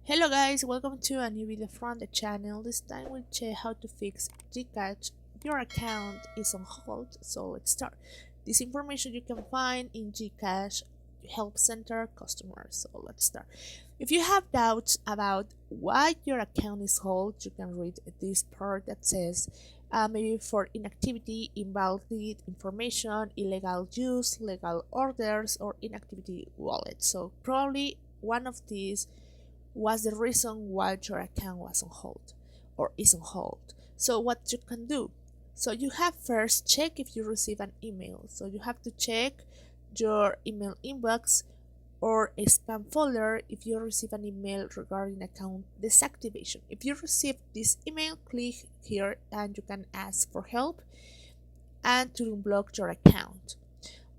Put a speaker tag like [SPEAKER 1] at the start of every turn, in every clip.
[SPEAKER 1] Hello guys, welcome to a new video from the channel. This time we'll check how to fix Gcash. Your account is on hold, so let's start. This information you can find in Gcash Help Center customers. So let's start. If you have doubts about why your account is hold, you can read this part that says maybe for inactivity, invalid information, illegal use, legal orders, or inactivity wallet. So probably one of these was the reason why your account was on hold or is on hold. So what you can do, so you have first check if you receive an email. So you have to check your email inbox or a spam folder if you receive an email regarding account deactivation. If you receive this email, click here and you can ask for help and to unblock your account.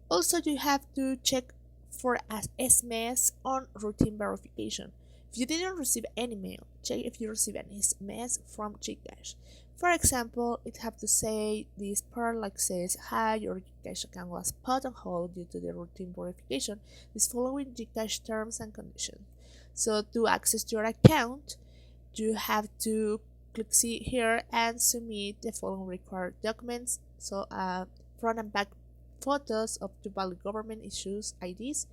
[SPEAKER 1] Also, you have to check for an SMS on routine verification. If you didn't receive any mail, check if you receive an SMS from Gcash. For example, it have to say this part like says, "Hi, your Gcash account was put on hold due to the routine verification. Is following Gcash terms and conditions." So to access your account, you have to click see here and submit the following required documents. So front and back photos of the valid government issues IDs,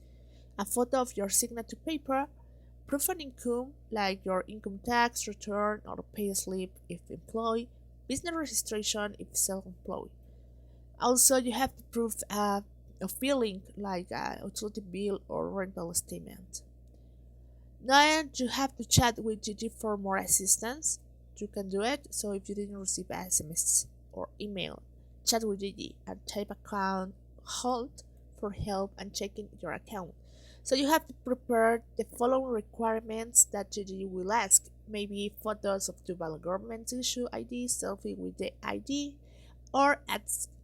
[SPEAKER 1] a photo of your signature paper, proof of income like your income tax return or pay slip if employed, business registration if self-employed. Also, you have to prove of billing like a utility bill or rental statement. Then you have to chat with Gigi for more assistance. You can do it. So if you didn't receive SMS or email, chat with Gigi and type account hold for help and checking your account. So you have to prepare the following requirements that Gigi will ask. Maybe photos of the valid government issue ID, selfie with the ID, or a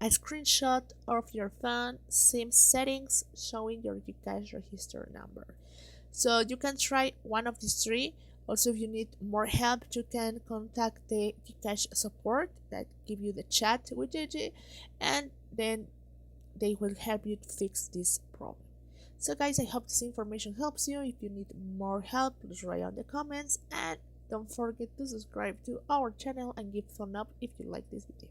[SPEAKER 1] screenshot of your phone SIM settings showing your Gcash register number. So you can try one of these three. Also, if you need more help, you can contact the Gcash support that give you the chat with Gigi, and then they will help you to fix this problem. So guys, I hope this information helps you. If you need more help, please write on the comments, and don't forget to subscribe to our channel and give thumb up if you like this video.